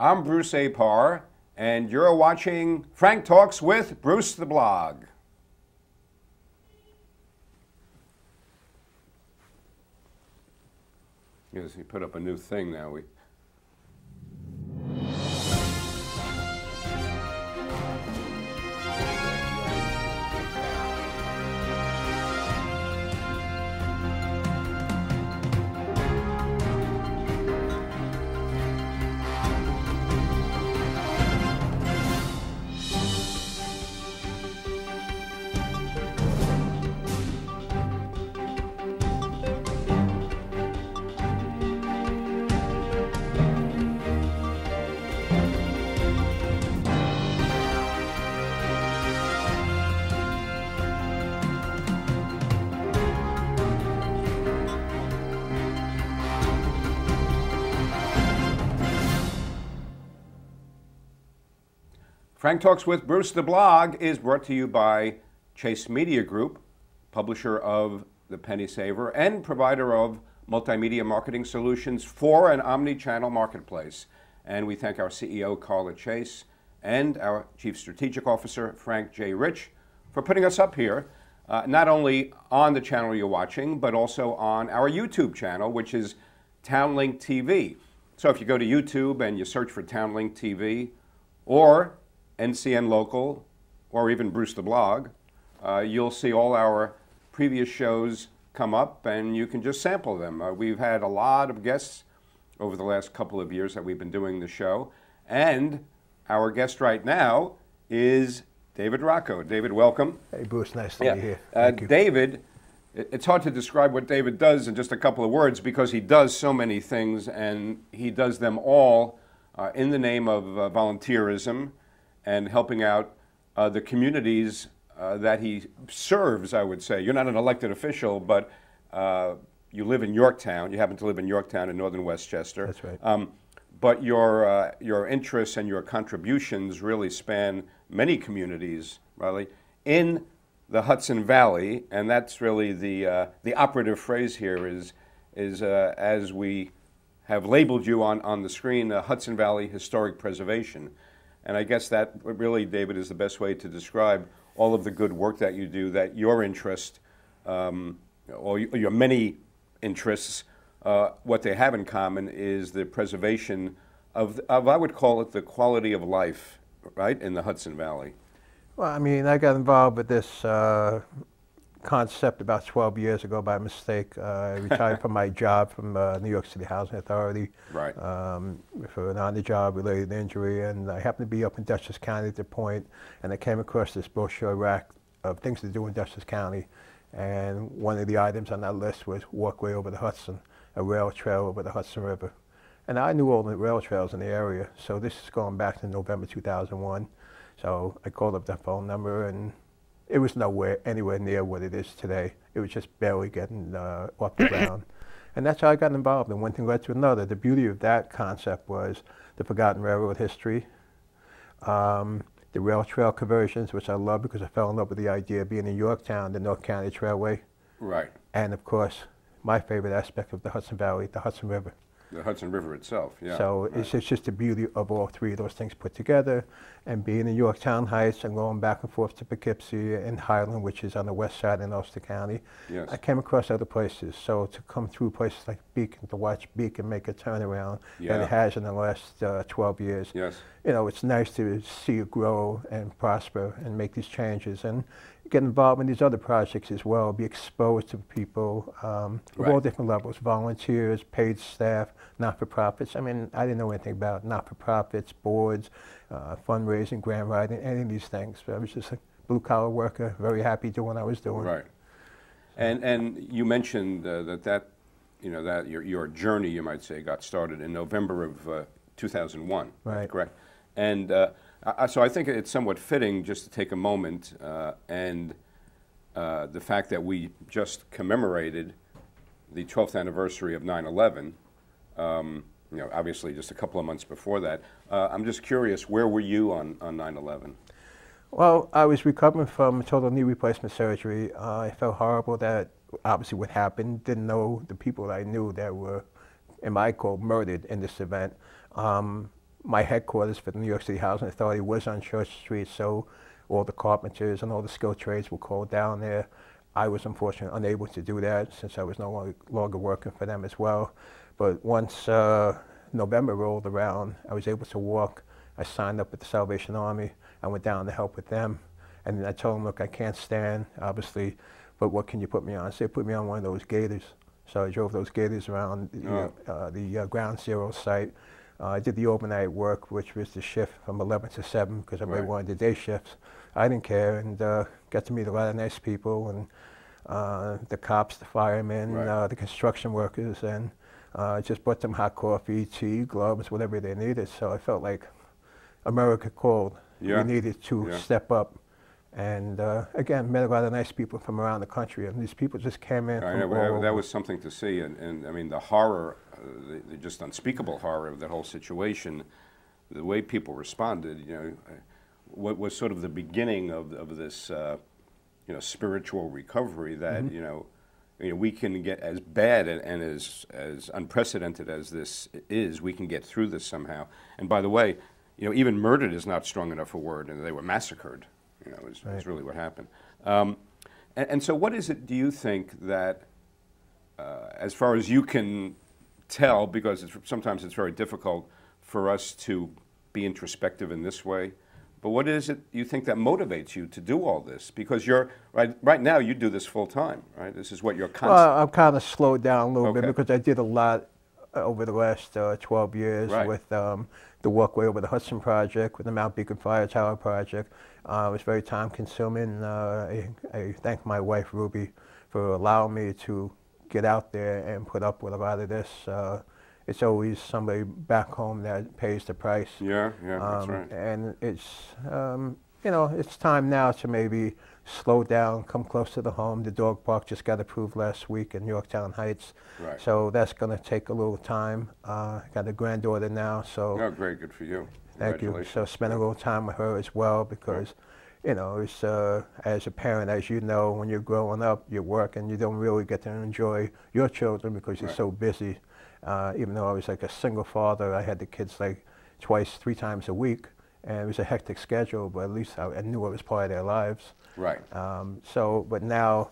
I'm Bruce Apar, and you're watching Frank Talks with Bruce the Blog. Yes, he put up a new thing now. Frank Talks with Bruce the Blog is brought to you by Chase Media Group, publisher of The Penny Saver and provider of multimedia marketing solutions for an omni-channel marketplace. And we thank our CEO, Carla Chase, and our Chief Strategic Officer, Frank J. Rich, for putting us up here, not only on the channel you're watching, but also on our YouTube channel, which is Townlink TV. So if you go to YouTube and you search for Townlink TV, or NCN Local, or even Bruce the Blog, you'll see all our previous shows come up and you can just sample them. We've had a lot of guests over the last couple of years that we've been doing the show, and our guest right now is David Rocco. David, welcome. Hey Bruce, nice to be here. Thank you. David, it's hard to describe what David does in just a couple of words because he does so many things, and he does them all in the name of volunteerism and helping out the communities that he serves, I would say. You're not an elected official, but you live in Yorktown. You happen to live in Yorktown in northern Westchester. That's right. But your interests and your contributions really span many communities, really, in the Hudson Valley, and that's really the operative phrase here is as we have labeled you on the screen, Hudson Valley Historic Preservation. And I guess that really, David, is the best way to describe all of the good work that you do, that your interest, or your many interests, what they have in common is the preservation of, I would call it, the quality of life, right, in the Hudson Valley. Well, I mean, I got involved with this concept about 12 years ago by mistake. I retired from my job from New York City Housing Authority, right, for an on-the-job related injury, and I happened to be up in Dutchess County at the point, and I came across this brochure rack of things to do in Dutchess County, and one of the items on that list was walkway over the Hudson, a rail trail over the Hudson River. And I knew all the rail trails in the area, so this is going back to November 2001. So I called up that phone number, and it was anywhere near what it is today. It was just barely getting off the ground. And that's how I got involved, and one thing led to another. The beauty of that concept was the forgotten railroad history, the rail trail conversions, which I love because I fell in love with the idea of being in Yorktown, the North County Trailway. Right. And of course, my favorite aspect of the Hudson Valley, the Hudson River. The Hudson River itself, yeah. So right. It's just the beauty of all three of those things put together, and being in Yorktown Heights and going back and forth to Poughkeepsie and Highland, which is on the west side in Ulster County. Yes. I came across other places. So to come through places like Beacon, to watch Beacon make a turnaround that it has in the last 12 years, yes, you know, it's nice to see it grow and prosper and make these changes. And get involved in these other projects as well, be exposed to people of all different levels, volunteers, paid staff, not-for-profits. I mean, I didn't know anything about not-for-profits, boards, fundraising, grant writing, any of these things. But I was just a blue-collar worker, very happy doing what I was doing. Right. And you mentioned that your journey, you might say, got started in November of 2001. Right. Correct. And so I think it's somewhat fitting just to take a moment and the fact that we just commemorated the 12th anniversary of 9/11, obviously just a couple of months before that. I'm just curious, where were you on 9/11? Well, I was recovering from total knee replacement surgery. I felt horrible that obviously what happened. Didn't know the people that I knew that were, in my quote, murdered in this event. my headquarters for the New York City Housing Authority was on Church Street, so all the carpenters and all the skilled trades were called down there. I was unfortunately unable to do that since I was no longer working for them as well. But once November rolled around, I was able to walk. I signed up with the Salvation Army. I went down to help with them. And I told them, look, I can't stand, obviously, but what can you put me on? So they put me on one of those gators. So I drove those gators around the Ground Zero site. I did the overnight work, which was the shift from 11 to 7, because everybody wanted the day shifts. I didn't care, and got to meet a lot of nice people, and the cops, the firemen, the construction workers, and just brought them hot coffee, tea, gloves, whatever they needed. So I felt like America called. We needed to step up. And again, met a lot of nice people from around the country, and these people just came in. I know, that was something to see, and I mean the horror, the just unspeakable horror of that whole situation, the way people responded. You know, what was sort of the beginning of this, you know, spiritual recovery that you know, we can get as bad and as unprecedented as this is, we can get through this somehow. And by the way, you know, even murdered is not strong enough a word, and they were massacred. You know, is really what happened. And so what is it, do you think, that, as far as you can tell, because sometimes it's very difficult for us to be introspective in this way, but what is it you think that motivates you to do all this? Because you're, right now you do this full time, right? This is what you're constantly... Well, I've kind of slowed down a little bit because I did a lot over the last 12 years with the walkway over the Hudson project, with the Mount Beacon Fire Tower project. It was very time consuming. I thank my wife Ruby for allowing me to get out there and put up with a lot of this. It's always somebody back home that pays the price. Yeah, that's right. And it's, you know, it's time now to maybe slow down, come close to the home. The dog park just got approved last week in Yorktown Heights. So that's going to take a little time. Got a granddaughter now, so. Oh, great, good for you. Thank you. So spend a little time with her as well, because, you know, it's, as a parent, as you know, when you're growing up, you work and you don't really get to enjoy your children because you're so busy. Even though I was like a single father, I had the kids like twice, 3 times a week, and it was a hectic schedule, but at least I knew it was part of their lives. So, but now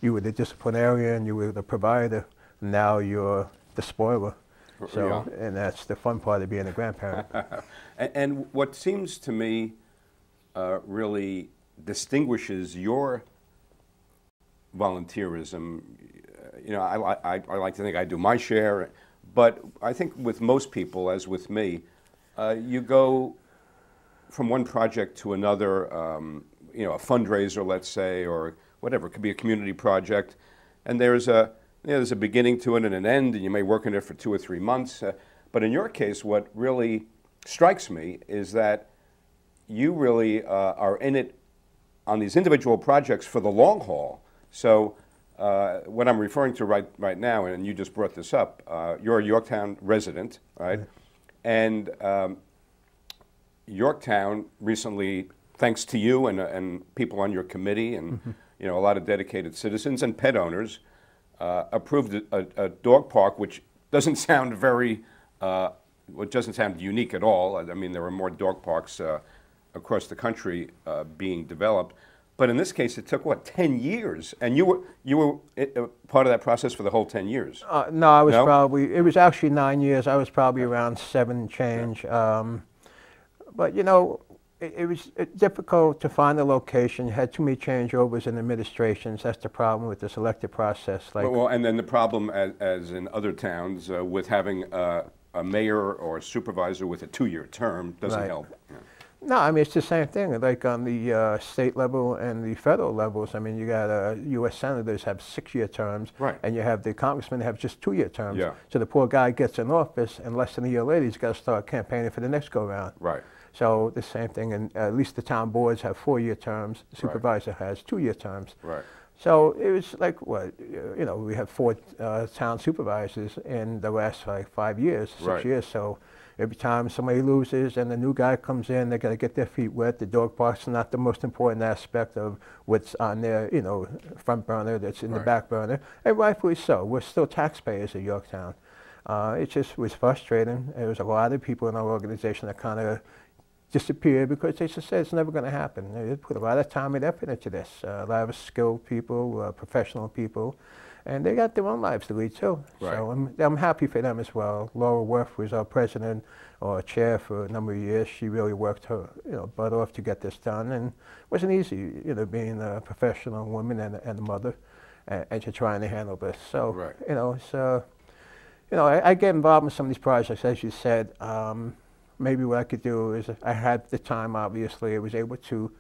you were the disciplinarian, you were the provider, now you're the spoiler. So, and that's the fun part of being a grandparent. And what seems to me really distinguishes your volunteerism, you know, I like to think I do my share, but I think with most people, as with me, you go from one project to another, you know, a fundraiser, let's say, or whatever. It could be a community project, and there's a beginning to it and an end, and you may work in it for 2 or 3 months. But in your case, what really strikes me is that you really are in it on these individual projects for the long haul. So what I'm referring to right now, and you just brought this up, you're a Yorktown resident, right? And Yorktown recently, thanks to you and people on your committee and you know, a lot of dedicated citizens and pet owners, approved a dog park, which doesn't sound very, it doesn't sound unique at all. I mean, there are more dog parks across the country being developed. But in this case, it took, what, 10 years? And you were part of that process for the whole 10 years? No, I was probably, it was actually 9 years. I was probably around 7 and change. But, you know, it was difficult to find a location. You had too many changeovers in administrations. That's the problem with this elected process. Like, well, and then the problem, as in other towns, with having a mayor or a supervisor with a 2-year term doesn't help. Yeah. No, I mean, it's the same thing, like on the state level and the federal levels. I mean, you got U.S. senators have 6-year terms, and you have the congressmen have just 2-year terms. So the poor guy gets in office, and less than a year later, he's got to start campaigning for the next go-round. So the same thing, and at least the town boards have 4-year terms. The supervisor has 2-year terms. So it was like, what, you know, we have 4 town supervisors in the last, like, 5 years, 6 years. So every time somebody loses and the new guy comes in, they got to get their feet wet. The dog park's not the most important aspect of what's on their, you know, front burner, that's in the back burner. And rightfully so. We're still taxpayers at Yorktown. It just was frustrating. There was a lot of people in our organization that kind of disappeared because they just said it's never going to happen. They put a lot of time and effort into this. A lot of skilled people, professional people, and they got their own lives to lead too. Right. So I'm happy for them as well. Laura Worth was our president or chair for a number of years. She really worked her butt off to get this done, and it wasn't easy, being a professional woman and a mother, and to trying to handle this. So Right. it's I get involved in some of these projects, as you said. Maybe what I could do is, I had the time, obviously, I was able to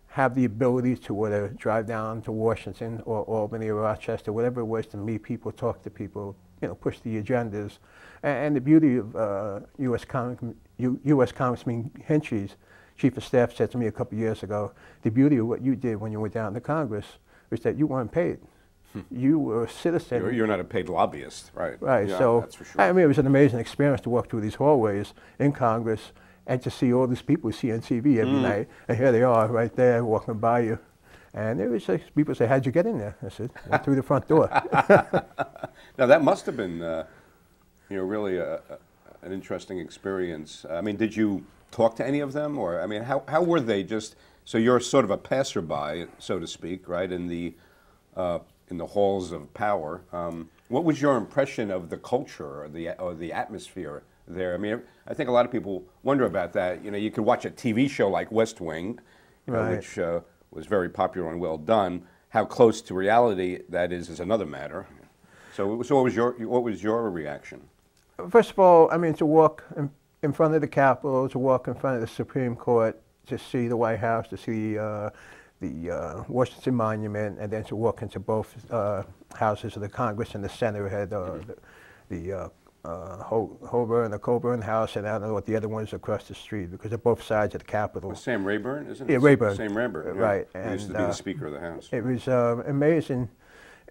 have the ability to whether drive down to Washington or Albany or Rochester, whatever it was, to meet people, talk to people, push the agendas. And the beauty of U.S. Congressman Hinchy's chief of staff said to me a couple of years ago, the beauty of what you did when you went down to Congress was that you weren't paid. You were a citizen. You're not a paid lobbyist, right? Right. Yeah, So that's for sure. I mean, it was an amazing experience to walk through these hallways in Congress and to see all these people you see on TV every night, and here they are right there walking by you. And it was like, people say, "How'd you get in there?" I said, "Went through the front door." Now that must have been, really an interesting experience. I mean, did you talk to any of them, or I mean, how were they? Just so you're sort of a passerby, so to speak, right, in the halls of power. What was your impression of the culture or the atmosphere there? I mean, I think a lot of people wonder about that. You could watch a TV show like West Wing, Right. which was very popular and well done. How close to reality that is another matter. So what was your reaction? First of all, I mean, to walk in front of the Capitol, to walk in front of the Supreme Court, to see the White House, to see the Washington Monument, and then to walk into both houses of the Congress and the Senate. We had the Holborn and the Coburn House, and I don't know what the other ones across the street, because they're both sides of the Capitol. Well, Sam Rayburn, isn't it? Yeah, Rayburn. Sam Rayburn, yeah. Right. He used to be the Speaker of the House. It was amazing.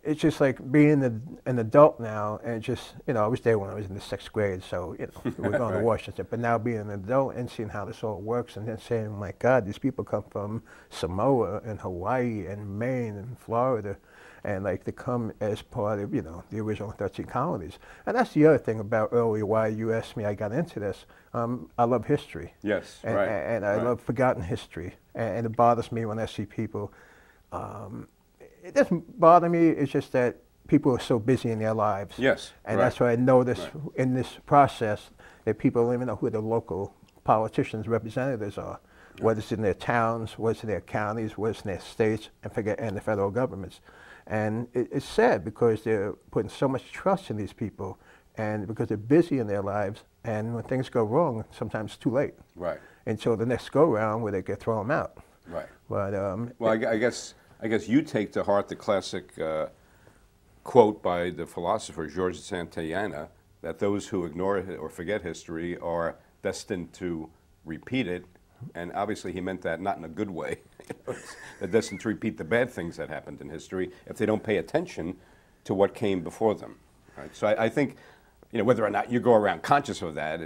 It's just like being an adult now, and just, I was there when I was in the 6th grade, so, we were going to Washington. But now being an adult and seeing how this all works, and then saying, my God, these people come from Samoa and Hawaii and Maine and Florida, and like they come as part of, the original 13 colonies. And that's the other thing about earlier why you asked me I got into this. I love history. Yes, and, right. And I love forgotten history. And it bothers me when I see people. It doesn't bother me, it's just that people are so busy in their lives. Yes, And right. that's why I notice in this process that people don't even know who the local politicians' representatives are, whether it's in their towns, whether it's in their counties, whether it's in their states, and the federal governments. And it's sad because they're putting so much trust in these people, and because they're busy in their lives, and when things go wrong, sometimes it's too late. Right. Until the next go-round where they get thrown out. Right. But Well, I guess you take to heart the classic quote by the philosopher George Santayana that those who ignore or forget history are destined to repeat it, and obviously he meant that not in a good way. They're destined to repeat the bad things that happened in history if they don't pay attention to what came before them. Right? So I think, whether or not you go around conscious of that,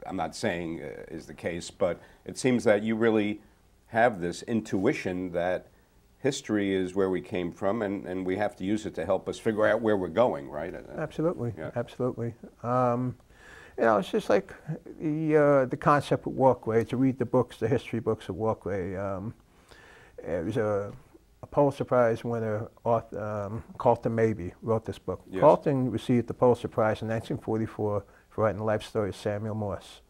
I'm not saying is the case, but it seems that you really have this intuition that history is where we came from, and we have to use it to help us figure out where we're going, right? Absolutely, Yeah. absolutely. It's just like the concept of walkway, to read the books, the history books of walkway. It was a Pulitzer Prize winner, Carlton Mabie, wrote this book. Yes. Carlton received the Pulitzer Prize in 1944 for writing the life story of Samuel Morse.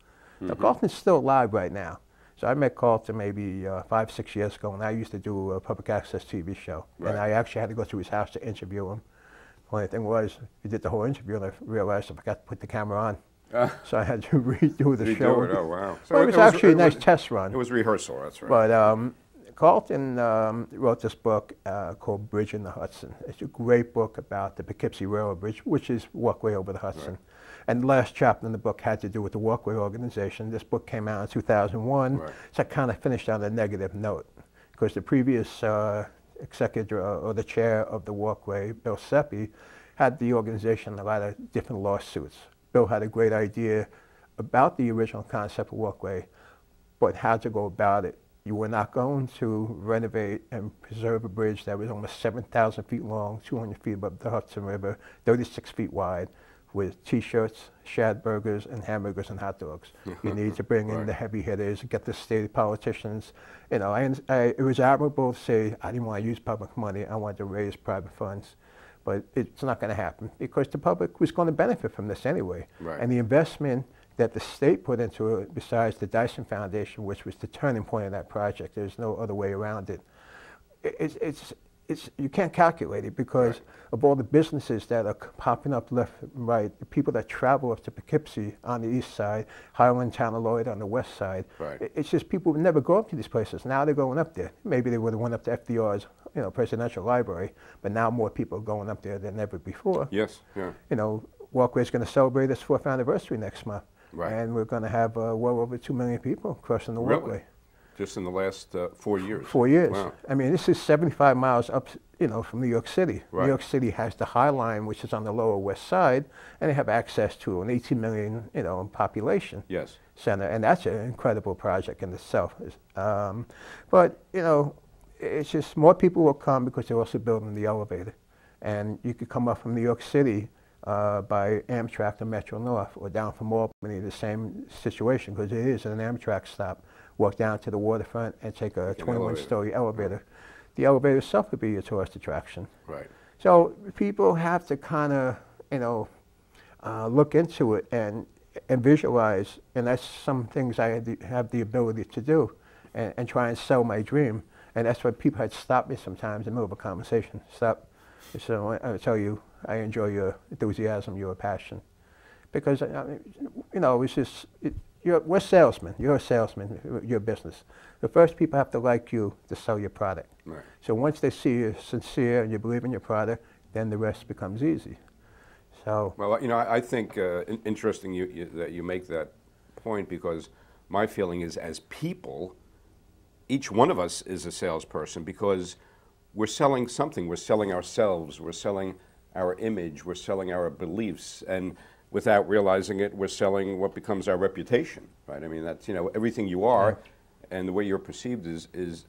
Now, Carlton's still alive right now. So I met Carlton maybe 5, 6 years ago, and I used to do a public access TV show. Right. And I actually had to go to his house to interview him. The only thing was, we did the whole interview, and I realized I forgot to put the camera on. So I had to redo the show. Redo it, oh wow. So Well, it was actually a nice test run. It was rehearsal, that's right. But Carlton wrote this book called Bridge in the Hudson. It's a great book about the Poughkeepsie Railroad Bridge, which is walkway over the Hudson. Right. And the last chapter in the book had to do with the walkway organization. This book came out in 2001, Right. so I kind of finished on a negative note, because the previous executive or the chair of the walkway, Bill Seppi, had the organization in a lot of different lawsuits. Bill had a great idea about the original concept of walkway, but how to go about it. You were not going to renovate and preserve a bridge that was almost 7,000 feet long, 200 feet above the Hudson River, 36 feet wide, with T-shirts, shad burgers, and hamburgers and hot dogs. You need to bring in the heavy hitters, get the state politicians. You know, it was admirable to say I didn't want to use public money. I wanted to raise private funds. But it's not going to happen because the public was going to benefit from this anyway. Right. And the investment that the state put into it, besides the Dyson Foundation, which was the turning point of that project, there's no other way around it. You can't calculate it because of all the businesses that are popping up left and right, the people that travel up to Poughkeepsie on the east side, Highland, Town of Lloyd on the west side. Right. It's just people would never go up to these places. Now they're going up there. Maybe they would have went up to FDR's, you know, presidential library, but now more people are going up there than ever before. Yes, yeah. You know, Walkway is going to celebrate its 4th anniversary next month. Right. And we're going to have well over 2 million people crossing the Walkway. Just in the last 4 years? 4 years. Wow. I mean, this is 75 miles up, you know, from New York City. Right. New York City has the High Line, which is on the lower west side, and they have access to an 18 million, you know, population Yes. center, and that's an incredible project in itself. But, you know, it's just more people will come because they're also building the elevator. And you could come up from New York City by Amtrak to Metro North, or down from Albany, the same situation, because it is an Amtrak stop. Walk down to the waterfront and take a 21-story elevator. Right. The elevator itself would be a tourist attraction. Right. So people have to kind of, you know, look into it and visualize, and that's some things I have the ability to do, and try and sell my dream. And that's why people had stopped me sometimes in the middle of a conversation. Stop. So I tell you, I enjoy your enthusiasm, your passion, because you know, it's just. We're salesmen. You're a salesman, your business. The first people have to like you to sell your product. Right. So once they see you're sincere and you believe in your product, then the rest becomes easy. So. Well, you know, I think interesting that you make that point, because my feeling is, as people, each one of us is a salesperson, because we're selling something. We're selling ourselves. We're selling our image. We're selling our beliefs. And without realizing it, we're selling what becomes our reputation, right? I mean, that's, you know, everything you are, and the way you're perceived is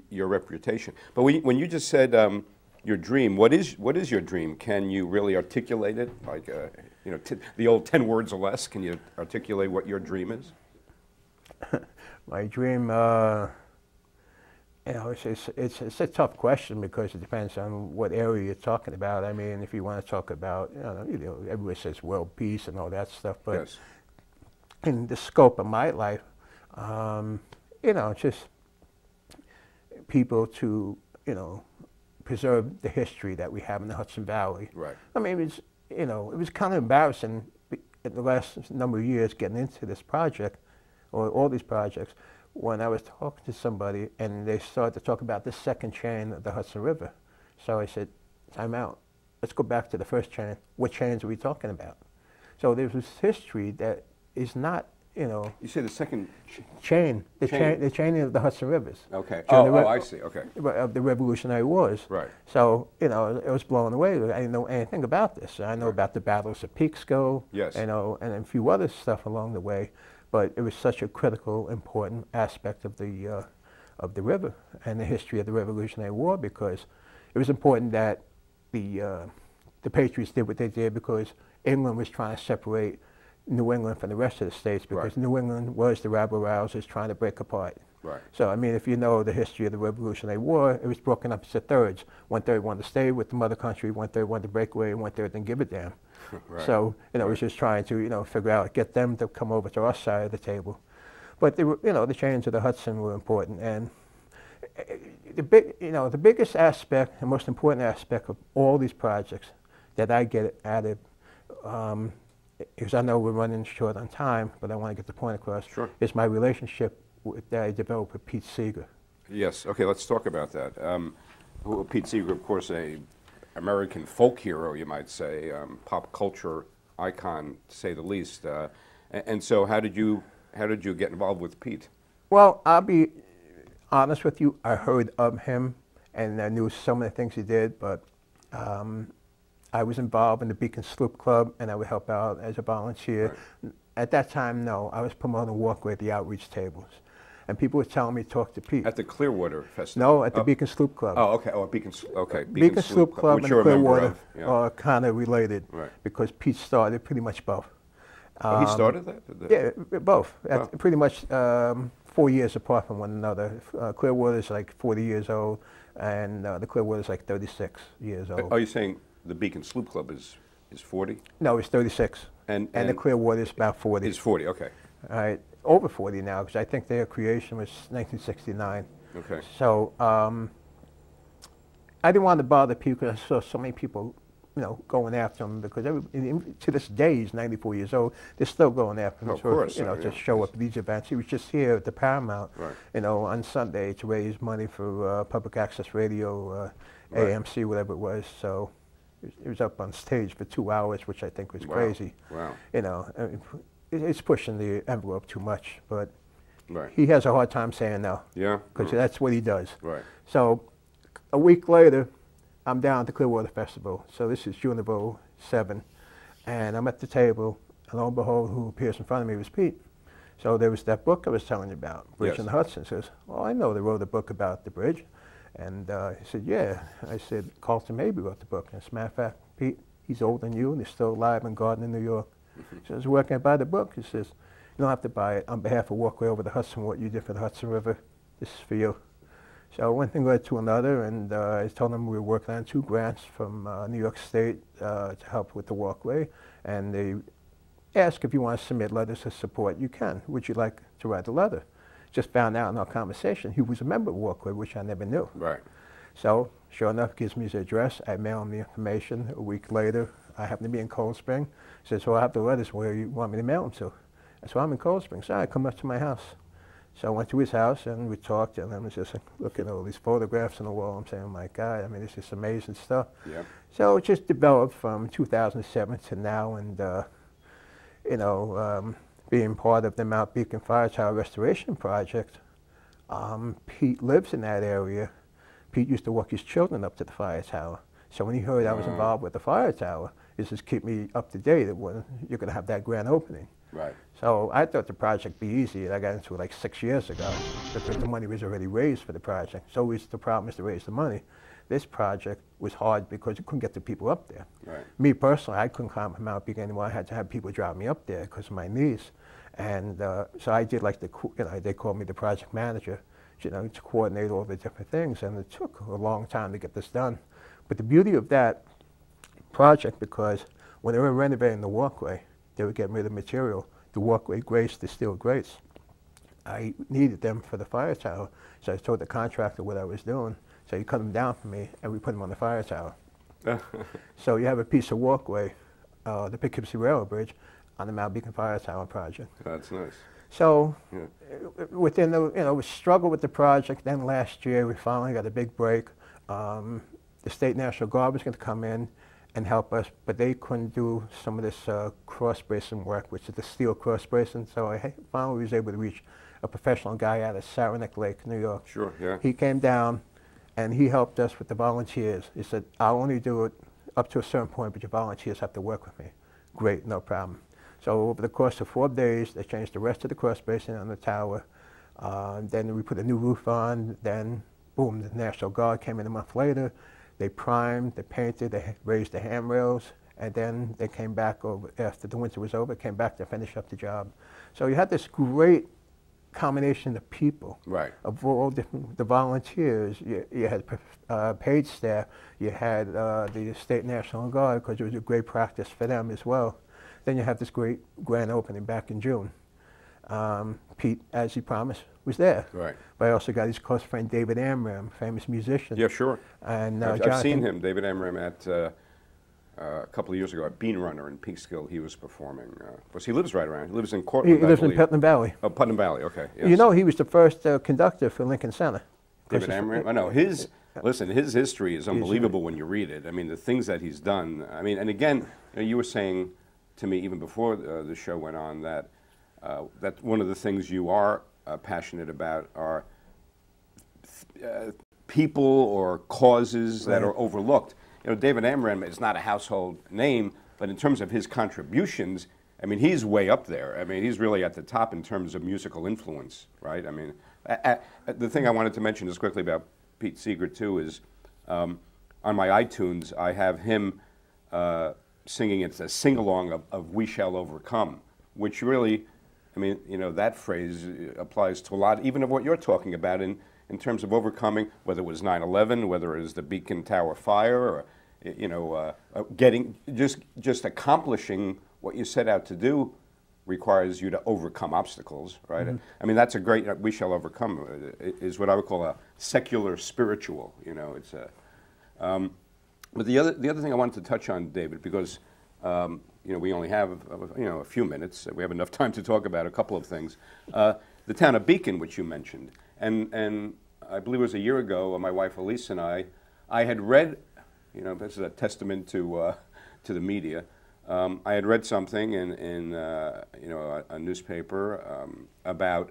your reputation. But when you just said your dream, what is your dream? Can you really articulate it? Like, you know, the old 10 words or less. Can you articulate what your dream is? My dream, you know, it's a tough question because it depends on what area you're talking about. I mean, if you want to talk about, you know, everybody says world peace and all that stuff, but yes. In the scope of my life, you know, just people to, you know, preserve the history that we have in the Hudson Valley. Right. I mean, it was, you know, it was kind of embarrassing in the last number of years getting into this project, or all these projects, when I was talking to somebody and they started to talk about the second chain of the Hudson River. So I said, time out. Let's go back to the first chain. What chains are we talking about? So there's this history that is not, you know. You say the second chain. The chaining of the Hudson Rivers. Okay. Oh, I see. Okay. Of the Revolutionary Wars. Right. So, you know, I was blown away. I didn't know anything about this. I know about the battles of Peekskill. Yes. You know, and a few other stuff along the way. But it was such a critical, important aspect of the river and the history of the Revolutionary War, because it was important that the Patriots did what they did, because England was trying to separate New England from the rest of the states, because New England was the rabble-rousers trying to break apart. Right. So, I mean, if you know the history of the Revolutionary War, it was broken up into thirds. 1/3 wanted to stay with the mother country, 1/3 wanted to break away, and 1/3 didn't give a damn. Right. So, you know, it was just trying to, you know, figure out, get them to come over to our side of the table. But, you know, the chains of the Hudson were important. And the biggest aspect, the most important aspect of all these projects that I get added, because I know we're running short on time, but I want to get the point across, is my relationship that I developed with Pete Seeger. Yes. Okay, let's talk about that. Pete Seeger, of course, a American folk hero, you might say, pop culture icon, to say the least. And so, how did you get involved with Pete? Well, I'll be honest with you. I heard of him, and I knew some of the things he did, but I was involved in the Beacon Sloop Club, and I would help out as a volunteer. Right. At that time, no, I was promoting Walkway at the outreach tables. And people were telling me to talk to Pete. At the Clearwater Festival? No, at the Beacon Sloop Club. Oh, okay. Oh, okay. Beacon Sloop Club and which you're a member Clearwater of, yeah. are kind of related, Right. because Pete started pretty much both. Oh, he started that? Yeah, both. Wow. Pretty much 4 years apart from one another. Clearwater's like 40 years old, and the Clearwater's like 36 years old. Are you saying the Beacon Sloop Club is 40? No, it's 36. And the Clearwater's about 40. It's 40, okay. All right, over 40 now, because I think their creation was 1969. Okay. So I didn't want to bother people, because I saw so many people, going after him, because to this day he's 94 years old. They're still going after him. Of course, to show up at these events. He was just here at the Paramount, right. On Sunday to raise money for public access radio, Right. AMC, whatever it was. So he was up on stage for 2 hours, which I think was Wow. crazy. Wow. It's pushing the envelope too much, but Right. he has a hard time saying no. Yeah? Because that's what he does. Right. So a week later, I'm down at the Clearwater Festival. So this is June of '07. And I'm at the table, and lo and behold, who appears in front of me was Pete. So there was that book I was telling you about, Bridge Yes. on the Hudson. Says, well, I know they wrote a book about the bridge. And he said, yeah. I said, Carlton Mabry wrote the book. And as a matter of fact, Pete, he's older than you, and he's still alive in Garden, New York. Mm-hmm. He says, where can I buy the book? He says, you don't have to buy it. On behalf of Walkway Over the Hudson, what you did for the Hudson River, this is for you. So one thing led to another, and I told them we were working on 2 grants from New York State to help with the walkway. And they asked if you want to submit letters of support, you can. Would you like to write a letter? Just found out in our conversation he was a member of Walkway, which I never knew. Right. So sure enough, gives me his address. I mail him the information. A week later, I happen to be in Cold Spring. He says, well, I have the letters. Where you want me to mail them to? I said, well, I'm in Cold Spring. So I come up to my house. So I went to his house, and we talked, and I was just like, looking at all these photographs on the wall. I'm saying, oh my God, I mean, this is amazing stuff. Yeah. So it just developed from 2007 to now, and being part of the Mount Beacon Fire Tower Restoration Project. Pete lives in that area. Pete used to walk his children up to the fire tower. So when he heard I was involved with the fire tower, he says, keep me up to date when you're going to have that grand opening. Right. So I thought the project would be easy, and I got into it like 6 years ago, because the money was already raised for the project. So always the problem is to raise the money. This project was hard because you couldn't get the people up there. Right. Me personally, I couldn't climb from Mount Beacon anymore. I had to have people drive me up there because of my knees. And so I did like they called me the project manager, to coordinate all the different things. And it took a long time to get this done. But the beauty of that project, because when they were renovating the walkway, they were getting rid of material. The walkway grates, the steel grates. I needed them for the fire tower. So I told the contractor what I was doing. So he cut them down for me, and we put them on the fire tower. So you have a piece of walkway, the Poughkeepsie Railroad Bridge, on the Mount Beacon Fire Tower project. That's nice. So Yeah. within the, we struggled with the project. Then last year we finally got a big break. The State National Guard was going to come in and help us, but they couldn't do some of this cross bracing work, which is the steel cross bracing. So I finally was able to reach a professional guy out of Saranac Lake, New York. Sure, yeah. He came down, and he helped us with the volunteers. He said, I'll only do it up to a certain point, but your volunteers have to work with me. Great, no problem. So over the course of 4 days, they changed the rest of the cross bracing on the tower. Then we put a new roof on. Then, boom, the National Guard came in a month later. They primed, they painted, they raised the handrails, and then they came back over, after the winter was over, came back to finish up the job. So you had this great combination of people, Right. of all different, the volunteers. You had paid staff, you had the State National Guard, because it was a great practice for them as well. Then you have this great grand opening back in June. Pete, as he promised, was there. Right. But I also got his close friend David Amram, famous musician. Yeah, sure. And I've seen him, David Amram, at a couple of years ago at Bean Runner in Peekskill. He was performing. Of course, he lives right around. He lives in Cortland. He lives in Putnam Valley. Oh, Putnam Valley. Okay. Yes. You know, he was the first conductor for Lincoln Center. David Amram. I know his. Listen, his history is unbelievable when you read it. I mean, the things that he's done. I mean, and again, you were saying to me even before the show went on that that one of the things you are passionate about are people or causes that are overlooked. David Amram is not a household name, but in terms of his contributions, I mean, he's way up there. I mean, he's really at the top in terms of musical influence, right? I mean, The thing I wanted to mention just quickly about Pete Seeger too is on my iTunes I have him singing. It's a sing-along of "We Shall Overcome," which really, I mean, you know, that phrase applies to a lot, even of what you're talking about in terms of overcoming, whether it was 9/11, whether it was the Beacon Tower fire, or you know, getting just accomplishing what you set out to do requires you to overcome obstacles, right? Mm-hmm. I mean, that's a great, "We Shall Overcome" is what I would call a secular spiritual, you know, it's a, but the other thing I wanted to touch on, David, because, you know, we only have, you know, a few minutes, we have enough time to talk about a couple of things. The town of Beacon, which you mentioned, and I believe it was a year ago, my wife Elise and I had read, you know, this is a testament to the media, I had read something in you know, a newspaper about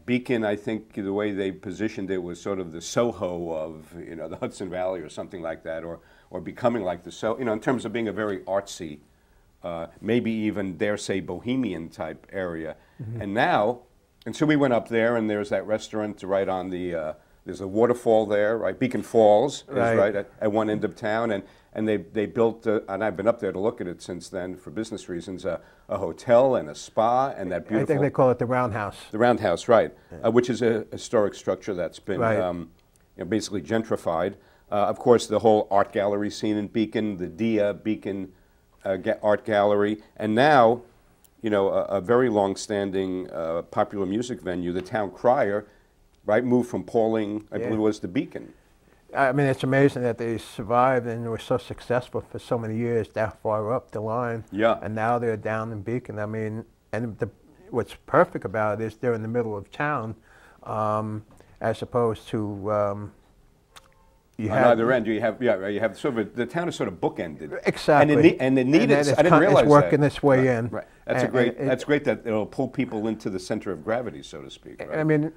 Beacon. I think the way they positioned it was sort of the Soho of, you know, the Hudson Valley or something like that, or becoming like the Soho, you know, in terms of being a very artsy, maybe even dare say bohemian type area. Mm-hmm. And now, and so we went up there, and there's that restaurant right on the there's a waterfall there, right? Beacon Falls is right at one end of town, and they built, and I've been up there to look at it since then for business reasons, a hotel and a spa and that beautiful. I think they call it the Roundhouse. The Roundhouse, right, which is a historic structure that's been you know, basically gentrified. Of course, the whole art gallery scene in Beacon, the Dia Beacon Art Gallery, and now, you know, a very long-standing popular music venue, the Town Crier, right, moved from Pauling, I believe it was, to Beacon. I mean, it's amazing that they survived and were so successful for so many years that far up the line. Yeah. And now they're down in Beacon. I mean, and what's perfect about it is they're in the middle of town, as opposed to on either end, you have sort of the town is sort of bookended. Exactly. And the need is, I didn't realize it's working that. its way in. Right. That's great that it'll pull people into the center of gravity, so to speak. Right? I mean,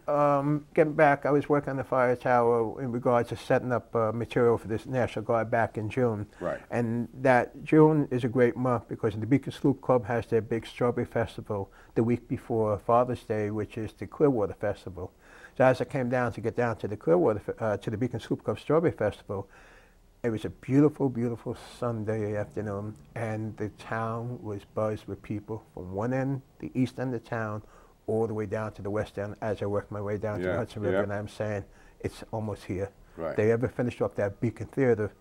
getting back, I was working on the fire tower in regards to setting up material for this National Guard back in June. Right. And that June is a great month because the Beacon Sloop Club has their big Strawberry Festival the week before Father's Day, which is the Clearwater Festival. So as I came down to get down to the Clearwater, to the Beacon Sloop Club Strawberry Festival, it was a beautiful, beautiful Sunday afternoon, and the town was buzzed with people from one end, the east end of town, all the way down to the west end as I worked my way down to the Hudson River, and I'm saying, it's almost here. Right. If they ever finish up that Beacon Theater,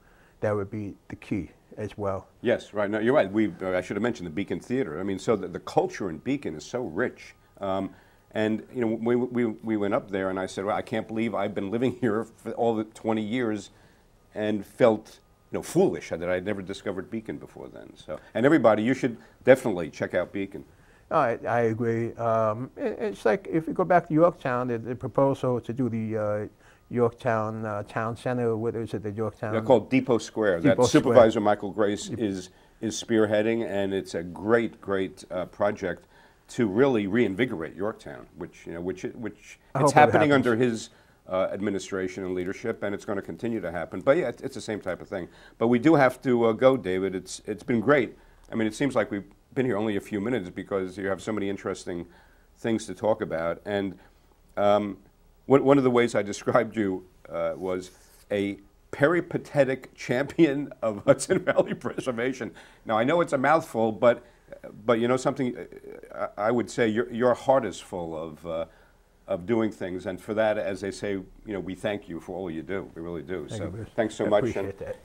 that would be the key as well. Yes, right. No, you're right. I should have mentioned the Beacon Theater. I mean, so the culture in Beacon is so rich. And you know, we went up there, and I said, "Well, I can't believe I've been living here for all the 20 years, and felt, you know, foolish that I'd never discovered Beacon before then." So, and everybody, you should definitely check out Beacon. I agree. It's like if you go back to Yorktown, the proposal to do the Yorktown Town Center. What is it? The Yorktown. They're called Depot Square. That Supervisor Michael Grace is spearheading, and it's a great project to really reinvigorate Yorktown, which it's happening under his administration and leadership, and it's going to continue to happen. But yeah, it's the same type of thing. But we do have to go, David. It's been great. I mean, it seems like we've been here only a few minutes because you have so many interesting things to talk about. And one of the ways I described you was a peripatetic champion of Hudson Valley preservation. Now, I know it's a mouthful, but you know something, I would say your heart is full of doing things, and for that, as they say, you know, we thank you for all you do. We really do. So thanks so much,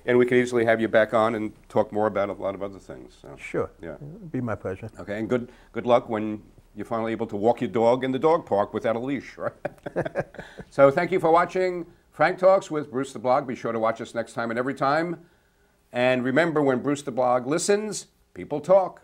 and we could easily have you back on and talk more about a lot of other things. So, sure. Yeah, it'd be my pleasure. Okay, and good luck when you're finally able to walk your dog in the dog park without a leash, right? So thank you for watching Frank Talks with Bruce the Blog. Be sure to watch us next time and every time. And remember, when Bruce the Blog listens, people talk.